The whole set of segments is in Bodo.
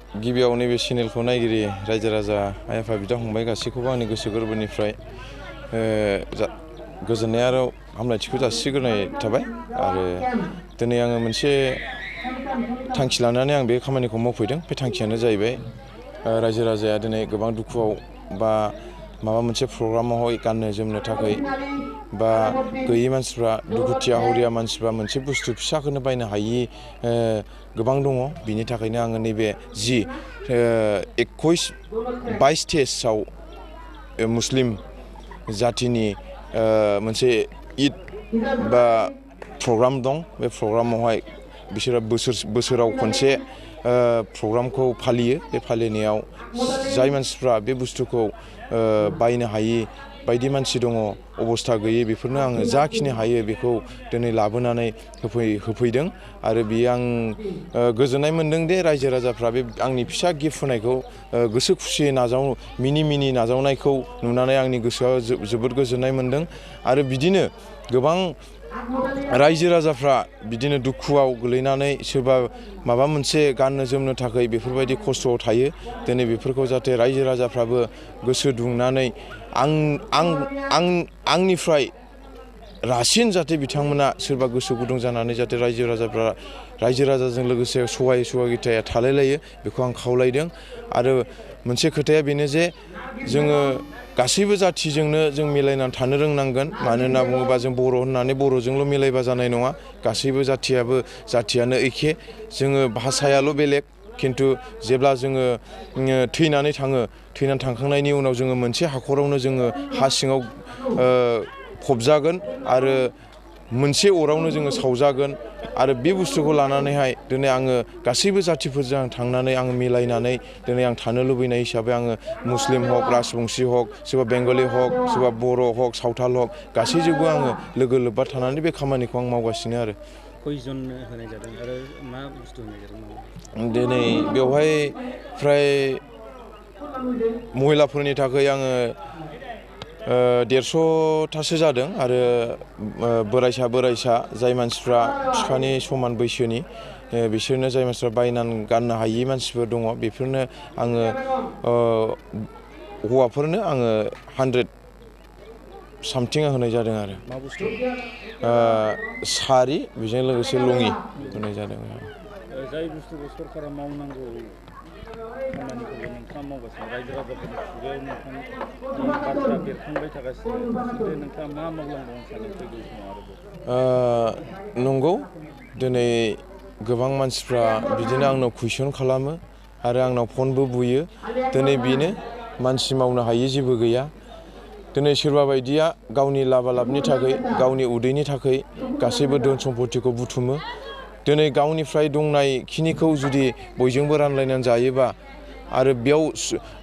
गिबियाव नैबे चेनेलखौ नायगिरि रायजो राजा आइ आफा बिदा फंबाय गासैखौबो आंनि गोसो गोरबोनिफ्राय गोजोननाय आरो हामलायथिखौ जासिग्रोनाय थाबाय। आरो दिनै आङो मोनसे थांखि लानानै आं बे खामानिखौ मावफैदों। बे थांखियानो जाहैबाय रायजो राजाया दिनै गोबां दुखुआव बा माबा मोनसे प्रग्रामावहाय गाननो जोमनो थाखाय बा गैयै मानसिफ्रा दुखुथिया हरिया मानसिफ्रा मोनसे बुस्थु फिसाखौनो बायनो हायि गोबां दङ। बिनि थाखायनो आङो नैबे जि 21-22 स्टेजाव मुस्लिम जाथिनि मोनसे ईद बा प्रग्राम दं। बे प्रग्रामावहाय बिसोरो बोसोराव खनसे प्रग्रामखौ फालियो। बे फालिनायाव जाय मानसिफ्रा बे बुस्थुखौ बायनो हायि बायदि मानसि दङ, अबस्था गैयै, बेफोरनो आङो जाखिनि हायो बेखौ दिनै लाबोनानै होफैदों। आरो बियो आं गोजोननाय मोनदों दि रायजो राजाफ्रा बे आंनि फिसा गिफ्ट होनायखौ गोसो खुसियै मिनि नाजावनायखौ नुनानै आंनि गोसोआ जोबोद गोजोननाय मोनदों। आरो बिदिनो गोबां रायजो राजाफ्रा बिदिनो दुखुआव गोलैनानै सोरबा माबा मोनसे गाननो जोमनो थाखाय बेफोरबायदि खस्थ'आव थायो। दिनै बेफोरखौ जाहाथे रायजो राजाफ्राबो गोसो दुंनानै आंनिफ्राय रासिन जाहाथे बिथांमोना सोरबा गोसो गुदुं जानानै जाहाथे रायजो राजाजों लोगोसे सहायगिथाया थालायलायो, बेखौ आं खावलायदों। आरो मोनसे खोथाया बेनो जे जोङो गासैबो जाथिजोंनो जों मिलायनानै थानो रोंनांगोन। मानो होनना बुङोबा जों बर' होननानै बर'जोंल' मिलायबा जानाय नङा। गासैबो जाथियानो एखे। जोङो भाषायाल' बेलेग, खिन्थु जेब्ला जोङो थैनानै थांखांनायनि उनाव जोङो मोनसे हाखरावनो जोङो हा सिङाव फबजागोन आरो मोनसे अरावनो जोङो सावजागोन। आरो बे बुस्थुखौ लानानैहाय दिनै आङो गासैबो जाथिफोरजों थांनानै आङो मिलायनानै दिनै आं थानो लुबैनाय हिसाबै आङो मुस्लिम हक, राजबंसि हक, सोरबा बेंगलि हक, सोरबा बर' हक, सावथाल हक, गासैजोंबो आङो लोगो लोब्बा थानानै बे खामानिखौ आं मावगासिनो आरो। खयजननो होनाय जादों आरो मा बुस्थु होनाय जादों? दिनै बेवहाय फ्राय महिलाफोरनि थाखाय आङो 150थासो जादों। आरो बोराइसा जाय मानसिफ्रा बिफानि समान बैसोनि, बिसोरनो जाय मानसिफ्रा बायनानै गाननो हायि मानसिफोर दङ, बेफोरनो आङो हौवाफोरनो आङो 100 सामथिं होनाय जादों आरो। मा बुस्थु? सारि, बेजों लोगोसे लङि होनाय जादों। जाय बुस्थुखौ सरकारा मावनांगौ खामानिखौबो नोंथाङा मावगासिनो, रायजो राजाफोरनि खुगायाव नोंथांनि बाथ्रा बेरखांबाय थागासिनो, दासिमबो नोंथाङा मा मावलांबावनो सानो फैगौ समाव आरोबाव? नंगौ, दिनै गोबां मानसिफ्रा बिदिनो आंनाव कुइसन खालामो आरो आंनाव फनबो बुयो। दिनै बेनो, मानसि मावनो हायि जेबो गैया। दिनै सोरबा बायदिया गावनि लाबालाबनि थाखाय, गावनि उदैनि थाखाय गासैबो धोन सम्पतिखौ बुथुमो। दिनै गावनिफ्राय दंनाय खिनिखौ जुदि बयजोंबो रानलायनानै जायोबा, आरो बेयाव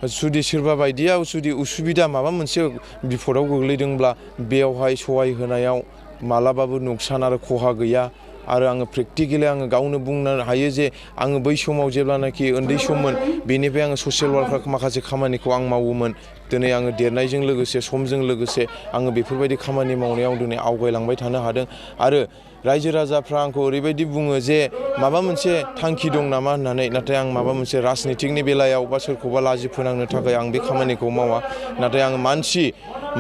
जुदि सोरबा बायदिया जुदि उसुबिदा माबा मोनसे बिपदाव गोग्लैदोंब्ला, बेयावहाय सहाय होनायाव मालाबाबो नुकसान आरो खहा गैया। आरो आङो प्रेक्टिकेलि आङो गावनो बुंनो हायो जे आङो बै समाव जेब्लानाखि उन्दै सममोन, बेनिफ्राय आङो ससियेल वार्कार माखासे खामानिखौ आं मावोमोन। दिनै आङो देरनायजों लोगोसे, समजों लोगोसे आङो बेफोरबायदि खामानि मावनायाव दिनै आवगायलांबाय थानो हादों। आरो रायजो राजाफ्रा आंखौ ओरैबायदि बुङो जे माबा मोनसे थांखि दं नामा होननानै, नाथाय आं माबा मोनसे राजनितिकनि बेलायाव बा सोरखौबा लाजि फोनांनो थाखाय आं बे खामानिखौ मावा। नाथाय आङो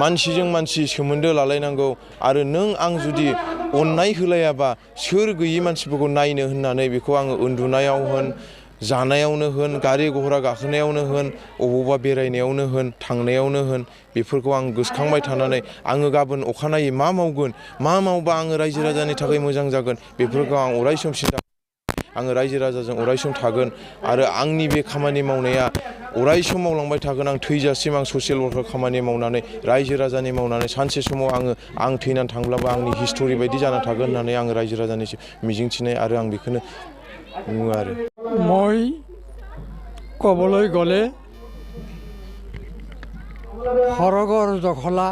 मानसिजों मानसि सोमोन्दो लालायनांगौ। आरो नों आं जुदि अननाय होलायाबा सोर गैयि मानसिफोरखौ नायनो होननानै, बेखौ आङो उन्दुनायाव होन, जानायावनो होन, गारि घरा गाखोनायावनो होन, अबावबा बेरायनायावनो होन, थांनायावनो होन, बेफोरखौ आं गोसोखांबाय थानानै आङो गाबोन अखानायै मा मावगोन, मा मावबा आङो रायजो राजानि थाखाय मोजां जागोन, बेफोरखौ आं अरायसम सिन्था, आङो रायजो राजाजों अरायसम थागोन। आरो आंनि बे खामानि मावनाया अरायसम मावलांबाय थागोन। आं थैजासिम आं ससियेल वार्कार खामानि मावनानै, रायजो राजानि मावनानै, सानसे समाव आं थैनानै थांब्लाबो आंनि हिस्ट'रि बायदि जाना थागोन होननानै आङो रायजो राजानि मिजिंथिनाय, आरो आं बेखौनो बुङो आरो। মই ক'বলৈ গ'লে সৰগৰ জখলা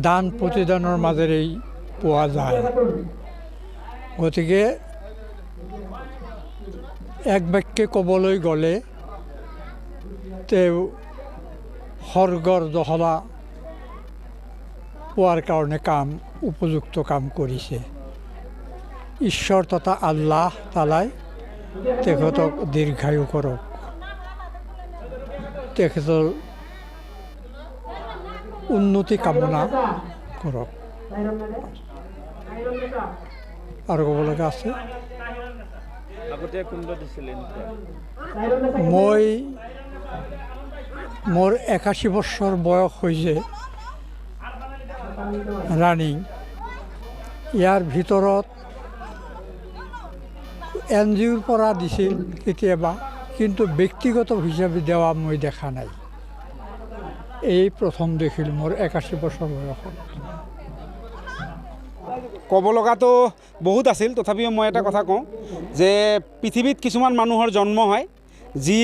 দান প্ৰতিদানৰ মাজেৰেই পোৱা যায়। গতিকে এক বাক্যে ক'বলৈ গ'লে তেওঁ সৰ্গৰ জখলা পোৱাৰ কাৰণে উপযুক্ত কাম কৰিছে। ঈশ্বৰ তথা আল্লাহ তালাই তেখেতক দীৰ্ঘায়ু কৰক, তেখেতৰ উন্নতি কামনা কৰক। আৰু ক'ব লগা আছে? আগতে কোনবা দিছিলে এনেকুৱা? মই মোৰ 81 বছৰ বয়স হৈছে ৰানিং। ইয়াৰ ভিতৰত NGOৰ পৰা দিছিল কেতিয়াবা, কিন্তু ব্যক্তিগত হিচাপে দেৱা মই দেখা নাই। এই প্ৰথম দেখিলোঁ মোৰ 81 বছৰ বয়সত। ক'ব লগাতো বহুত আছিল, তথাপিও মই এটা কথা কওঁ যে পৃথিৱীত কিছুমান মানুহৰ জন্ম হয় যি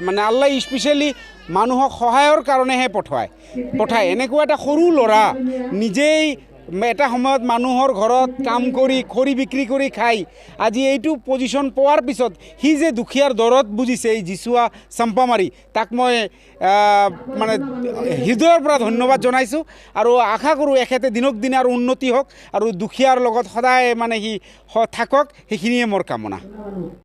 মানে আল্লাই স্পেচিয়েলি মানুহক সহায়ৰ কাৰণেহে পঠায়। এনেকুৱা এটা সৰু ল'ৰা নিজেই এটা সময়ত মানুহৰ ঘৰত কাম কৰি খৰি বিক্ৰী কৰি খাই আজি এইটো পজিশ্যন পোৱাৰ পিছত সি যে দুখীয়াৰ দৰত বুজিছে, এই জিচুৱা চম্পামাৰী, তাক মই মানে হৃদয়ৰ পৰা ধন্যবাদ জনাইছোঁ। আৰু আশা কৰোঁ এখেতে দিনক দিনে আৰু উন্নতি হওক আৰু দুখীয়াৰ লগত সদায় মানে সি থাকক, সেইখিনিয়ে মোৰ কামনা।